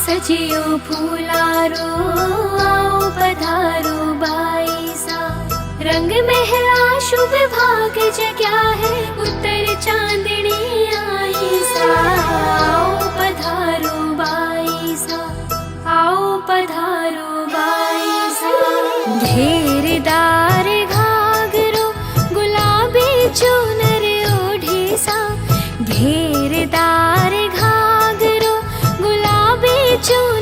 सजियो फूलारो आओ पधारो बाईसा। रंग महला शुभ भाग जग्या है उत्तर चांदनी आई सा। आओ पधारो बाईसा, आओ पधारो बाईसा। घेरदार घाघरो गुलाबी चुनर ओढ़े सा। घेरदार घाघरो गुलाबी चुनर